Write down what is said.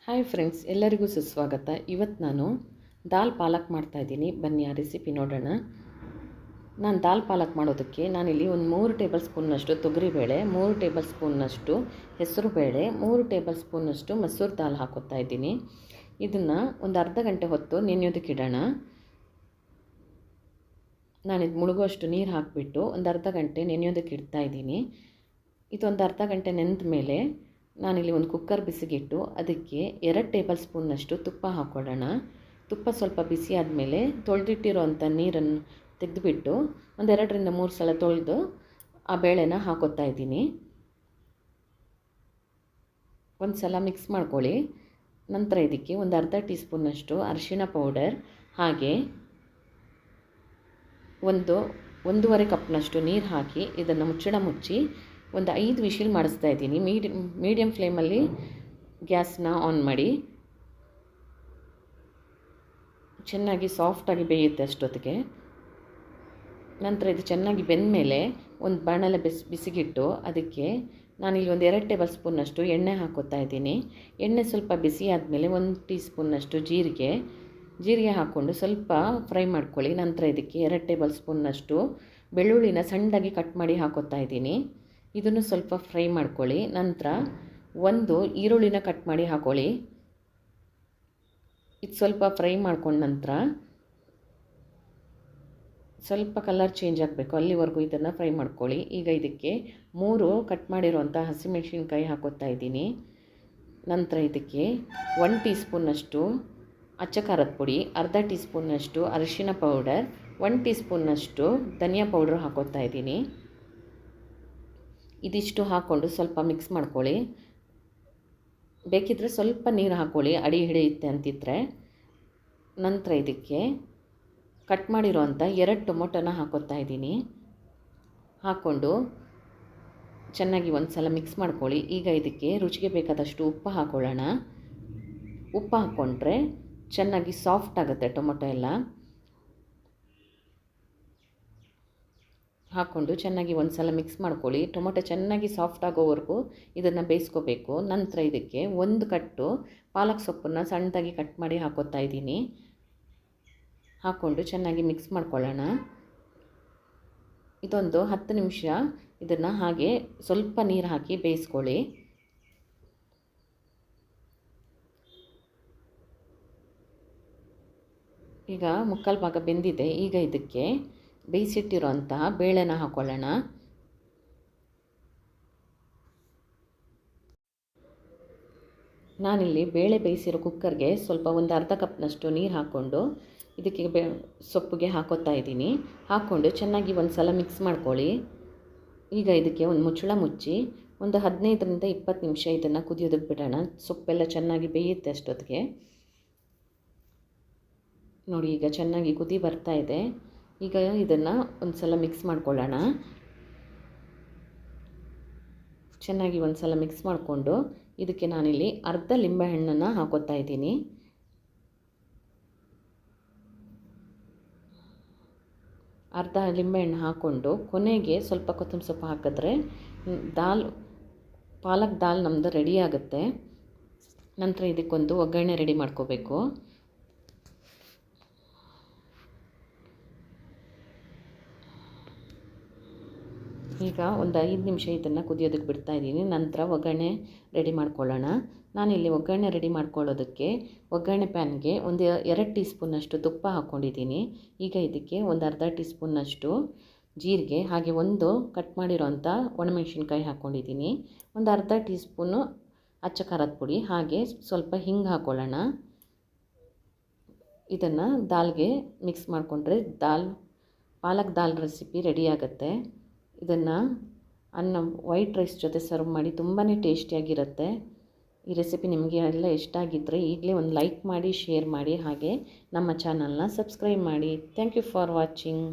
Hi friends, ಎಲ್ಲರಿಗೂ ಸುಸ್ವಾಗತ. ಇವತ್ತು ನಾನು ದಾಲ್ ಪಾಲಕ್ ಮಾಡ್ತಾಯಿದ್ದೀನಿ. ಬನ್ನಿ ಆ ರೆಸಿಪಿ ನೋಡೋಣ. ನಾನು ದಾಲ್ ಪಾಲಕ್ ಮಾಡೋದಕ್ಕೆ ನಾನಿಲ್ಲಿ ಒಂದು 3 ಟೇಬಲ್ ಸ್ಪೂನ್ನಷ್ಟು ತೊಗರಿಬೇಳೆ, 3 ಟೇಬಲ್ ಸ್ಪೂನ್ನಷ್ಟು ಹೆಸರು ಬೇಳೆ, 3 ಟೇಬಲ್ ಸ್ಪೂನ್ನಷ್ಟು ಮಸೂರು ದಾಲ್ ಹಾಕೋತಾ ಇದ್ದೀನಿ. ಇದನ್ನು ಒಂದು ಅರ್ಧ ಗಂಟೆ ಹೊತ್ತು ನೆನೆಯೋದಕ್ಕೆ ಇಡೋಣ. ನಾನಿದು ಮುಳುಗುವಷ್ಟು ನೀರು ಹಾಕಿಬಿಟ್ಟು ಒಂದು ಅರ್ಧ ಗಂಟೆ ನೆನೆಯೋದಕ್ಕೆ ಇಡ್ತಾಯಿದ್ದೀನಿ. ಇದೊಂದು ಅರ್ಧ ಗಂಟೆ ನೆನೆದ ಮೇಲೆ ನಾನಿಲ್ಲಿ ಒಂದು ಕುಕ್ಕರ್ ಬಿಸಿಗಿಟ್ಟು ಅದಕ್ಕೆ 2 ಟೇಬಲ್ ಸ್ಪೂನ್ನಷ್ಟು ತುಪ್ಪ ಹಾಕ್ಕೊಳ್ಳೋಣ. ತುಪ್ಪ ಸ್ವಲ್ಪ ಬಿಸಿ ಆದಮೇಲೆ ತೊಳೆದಿಟ್ಟಿರೋ ಅಂಥ ನೀರನ್ನು ತೆಗೆದುಬಿಟ್ಟು ಒಂದು 2 ರಿಂದ 3 ಸಲ ತೊಳೆದು ಆ ಬೇಳೆನ ಹಾಕೋತಾ ಇದ್ದೀನಿ. ಒಂದು ಸಲ ಮಿಕ್ಸ್ ಮಾಡ್ಕೊಳ್ಳಿ. ನಂತರ ಇದಕ್ಕೆ ಒಂದು ಅರ್ಧ ಟೀ ಸ್ಪೂನ್ನಷ್ಟು ಅರಿಶಿಣ ಪೌಡರ್, ಹಾಗೆ 1.5 ಕಪ್ನಷ್ಟು ನೀರು ಹಾಕಿ ಇದನ್ನು ಮುಚ್ಚಳ ಮುಚ್ಚಿ ಒಂದು 5 ವಿಶಿಲ್ ಮಾಡಿಸ್ತಾ ಇದ್ದೀನಿ. ಮೀಡಿಯಮ್ ಫ್ಲೇಮಲ್ಲಿ ಗ್ಯಾಸ್ನ ಆನ್ ಮಾಡಿ. ಚೆನ್ನಾಗಿ ಸಾಫ್ಟಾಗಿ ಬೇಯುತ್ತೆ ಅಷ್ಟೊತ್ತಿಗೆ. ನಂತರ ಇದು ಚೆನ್ನಾಗಿ ಬೆಂದ ಮೇಲೆ ಒಂದು ಬಾಣಲೆ ಬಿಸಿಗಿಟ್ಟು ಅದಕ್ಕೆ ನಾನಿಲ್ಲಿ ಒಂದು 2 ಟೇಬಲ್ ಸ್ಪೂನ್ನಷ್ಟು ಎಣ್ಣೆ ಹಾಕೋತಾ ಇದ್ದೀನಿ. ಎಣ್ಣೆ ಸ್ವಲ್ಪ ಬಿಸಿ ಆದಮೇಲೆ 1 ಟೀ ಸ್ಪೂನ್ನಷ್ಟು ಜೀರಿಗೆ ಹಾಕ್ಕೊಂಡು ಸ್ವಲ್ಪ ಫ್ರೈ ಮಾಡ್ಕೊಳ್ಳಿ. ನಂತರ ಇದಕ್ಕೆ 2 ಟೇಬಲ್ ಸ್ಪೂನ್ನಷ್ಟು ಬೆಳ್ಳುಳ್ಳಿನ ಸಣ್ಣದಾಗಿ ಕಟ್ ಮಾಡಿ ಹಾಕೋತಾ ಇದ್ದೀನಿ. ಇದನ್ನು ಸ್ವಲ್ಪ ಫ್ರೈ ಮಾಡ್ಕೊಳ್ಳಿ. ನಂತರ 1 ಈರುಳ್ಳಿನ ಕಟ್ ಮಾಡಿ ಹಾಕ್ಕೊಳ್ಳಿ. ಇದು ಸ್ವಲ್ಪ ಫ್ರೈ ಮಾಡ್ಕೊಂಡ ನಂತರ ಸ್ವಲ್ಪ ಕಲರ್ ಚೇಂಜ್ ಆಗಬೇಕು, ಅಲ್ಲಿವರೆಗೂ ಇದನ್ನು ಫ್ರೈ ಮಾಡ್ಕೊಳ್ಳಿ. ಈಗ ಇದಕ್ಕೆ 3 ಕಟ್ ಮಾಡಿರೋಂಥ ಹಸಿಮೆಣಸಿನ್ಕಾಯಿ ಹಾಕೋತಾ ಇದ್ದೀನಿ. ನಂತರ ಇದಕ್ಕೆ 1 ಟೀ ಸ್ಪೂನ್ನಷ್ಟು ಅಚ್ಚ ಖಾರದ ಪುಡಿ, ಅರ್ಧ ಟೀ ಸ್ಪೂನ್ನಷ್ಟು ಅರಿಶಿಣ ಪೌಡರ್, 1 ಟೀ ಸ್ಪೂನ್ನಷ್ಟು ಧನಿಯಾ ಪೌಡ್ರ್ ಹಾಕೋತಾ ಇದ್ದೀನಿ. ಇದಿಷ್ಟು ಹಾಕ್ಕೊಂಡು ಸ್ವಲ್ಪ ಮಿಕ್ಸ್ ಮಾಡ್ಕೊಳ್ಳಿ. ಬೇಕಿದ್ದರೆ ಸ್ವಲ್ಪ ನೀರು ಹಾಕ್ಕೊಳ್ಳಿ, ಅಡಿ ಹಿಡಿಯುತ್ತೆ ಅಂತಿದ್ರೆ. ನಂತರ ಇದಕ್ಕೆ ಕಟ್ ಮಾಡಿರೋಂಥ 2 ಟೊಮೊಟೊನ ಹಾಕೋತಾ ಇದ್ದೀನಿ. ಹಾಕ್ಕೊಂಡು ಚೆನ್ನಾಗಿ ಒಂದು ಸಲ ಮಿಕ್ಸ್ ಮಾಡ್ಕೊಳ್ಳಿ. ಈಗ ಇದಕ್ಕೆ ರುಚಿಗೆ ಬೇಕಾದಷ್ಟು ಉಪ್ಪು ಹಾಕ್ಕೊಳ್ಳೋಣ. ಉಪ್ಪು ಹಾಕ್ಕೊಂಡ್ರೆ ಚೆನ್ನಾಗಿ ಸಾಫ್ಟ್ ಆಗುತ್ತೆ ಟೊಮೊಟೊ ಎಲ್ಲ. ಹಾಕ್ಕೊಂಡು ಚೆನ್ನಾಗಿ ಒಂದು ಸಲ ಮಿಕ್ಸ್ ಮಾಡ್ಕೊಳ್ಳಿ. ಟೊಮೊಟೊ ಚೆನ್ನಾಗಿ ಸಾಫ್ಟ್ ಆಗೋವರೆಗೂ ಇದನ್ನು ಬೇಯಿಸ್ಕೋಬೇಕು. ನಂತರ ಇದಕ್ಕೆ 1 ಕಟ್ಟು ಪಾಲಕ್ ಸೊಪ್ಪನ್ನು ಸಣ್ಣದಾಗಿ ಕಟ್ ಮಾಡಿ ಹಾಕೋತಾ ಇದ್ದೀನಿ. ಹಾಕ್ಕೊಂಡು ಚೆನ್ನಾಗಿ ಮಿಕ್ಸ್ ಮಾಡ್ಕೊಳ್ಳೋಣ. ಇದೊಂದು 10 ನಿಮಿಷ ಇದನ್ನು ಹಾಗೆ ಸ್ವಲ್ಪ ನೀರು ಹಾಕಿ ಬೇಯಿಸ್ಕೊಳ್ಳಿ. ಈಗ 3/4 ಭಾಗ ಬೆಂದಿದೆ. ಈಗ ಇದಕ್ಕೆ ಬೇಯಿಸಿಟ್ಟಿರೋಂತಹ ಬೇಳೆನ ಹಾಕ್ಕೊಳ್ಳೋಣ. ನಾನಿಲ್ಲಿ ಬೇಳೆ ಬೇಯಿಸಿರೋ ಕುಕ್ಕರ್ಗೆ ಸ್ವಲ್ಪ ಒಂದು ಅರ್ಧ ಕಪ್ನಷ್ಟು ನೀರು ಹಾಕ್ಕೊಂಡು ಇದಕ್ಕೆ ಸೊಪ್ಪಿಗೆ ಹಾಕೋತಾ ಇದ್ದೀನಿ. ಹಾಕ್ಕೊಂಡು ಚೆನ್ನಾಗಿ ಒಂದು ಸಲ ಮಿಕ್ಸ್ ಮಾಡ್ಕೊಳ್ಳಿ. ಈಗ ಇದಕ್ಕೆ ಒಂದು ಮುಚ್ಚಳ ಮುಚ್ಚಿ ಒಂದು 15 ರಿಂದ 20 ನಿಮಿಷ ಇದನ್ನು ಕುದಿಯೋದಕ್ಕೆ ಬಿಡೋಣ. ಸೊಪ್ಪೆಲ್ಲ ಚೆನ್ನಾಗಿ ಬೇಯುತ್ತೆ ಅಷ್ಟೊತ್ತಿಗೆ. ನೋಡಿ, ಈಗ ಚೆನ್ನಾಗಿ ಕುದಿ ಬರ್ತಾ ಇದೆ. ಈಗ ಇದನ್ನು ಒಂದು ಸಲ ಮಿಕ್ಸ್ ಮಾಡ್ಕೊಳ್ಳೋಣ. ಚೆನ್ನಾಗಿ ಒಂದು ಸಲ ಮಿಕ್ಸ್ ಮಾಡಿಕೊಂಡು ಇದಕ್ಕೆ ನಾನಿಲ್ಲಿ ಅರ್ಧ ಲಿಂಬೆಹಣ್ಣನ್ನು ಹಾಕೋತಾ ಇದ್ದೀನಿ. ಅರ್ಧ ಲಿಂಬೆಹಣ್ಣು ಹಾಕ್ಕೊಂಡು ಕೊನೆಗೆ ಸ್ವಲ್ಪ ಕೊತ್ತಂಬರಿ ಸೊಪ್ಪು ಹಾಕಿದ್ರೆ ಪಾಲಕ್ ದಾಲ್ ನಮ್ಮದು ರೆಡಿ ಆಗುತ್ತೆ. ನಂತರ ಇದಕ್ಕೊಂದು ಒಗ್ಗರಣೆ ರೆಡಿ ಮಾಡ್ಕೋಬೇಕು. ಈಗ ಒಂದು 5 ನಿಮಿಷ ಇದನ್ನು ಕುದಿಯೋದಕ್ಕೆ ಬಿಡ್ತಾ ಇದ್ದೀನಿ. ನಂತರ ಒಗ್ಗರಣೆ ರೆಡಿ ಮಾಡ್ಕೊಳ್ಳೋಣ. ನಾನಿಲ್ಲಿ ಒಗ್ಗರಣೆ ರೆಡಿ ಮಾಡ್ಕೊಳ್ಳೋದಕ್ಕೆ ಒಗ್ಗರಣೆ ಪ್ಯಾನ್ಗೆ ಒಂದು 2 ಟೀ ಸ್ಪೂನ್ನಷ್ಟು ತುಪ್ಪ ಹಾಕ್ಕೊಂಡಿದ್ದೀನಿ. ಈಗ ಇದಕ್ಕೆ ಒಂದು ಅರ್ಧ ಟೀ ಸ್ಪೂನ್ನಷ್ಟು ಜೀರಿಗೆ, ಹಾಗೆ 1 ಕಟ್ ಮಾಡಿರೋಂಥ ಒಣಮೆಣಸಿನ್ಕಾಯಿ ಹಾಕ್ಕೊಂಡಿದ್ದೀನಿ. ಒಂದು ಅರ್ಧ ಟೀ ಸ್ಪೂನು ಅಚ್ಚ ಖಾರದ ಪುಡಿ, ಹಾಗೆ ಸ್ವಲ್ಪ ಹಿಂಗೆ ಹಾಕ್ಕೊಳ್ಳೋಣ. ಇದನ್ನು ದಾಲ್ಗೆ ಮಿಕ್ಸ್ ಮಾಡಿಕೊಂಡ್ರೆ ಪಾಲಕ್ ದಾಲ್ ರೆಸಿಪಿ ರೆಡಿ ಆಗುತ್ತೆ. ಇದನ್ನು ವೈಟ್ ರೈಸ್ ಜೊತೆ ಸರ್ವ್ ಮಾಡಿ ತುಂಬಾ ಟೇಸ್ಟಿಯಾಗಿರುತ್ತೆ. ಈ ರೆಸಿಪಿ ನಿಮಗೆ ಎಲ್ಲ ಇಷ್ಟ ಆಗಿದ್ದರೆ ಈಗಲೇ ಒಂದು ಲೈಕ್ ಮಾಡಿ, ಶೇರ್ ಮಾಡಿ, ಹಾಗೆ ನಮ್ಮ ಚಾನಲ್ನ ಸಬ್ಸ್ಕ್ರೈಬ್ ಮಾಡಿ. Thank you for watching.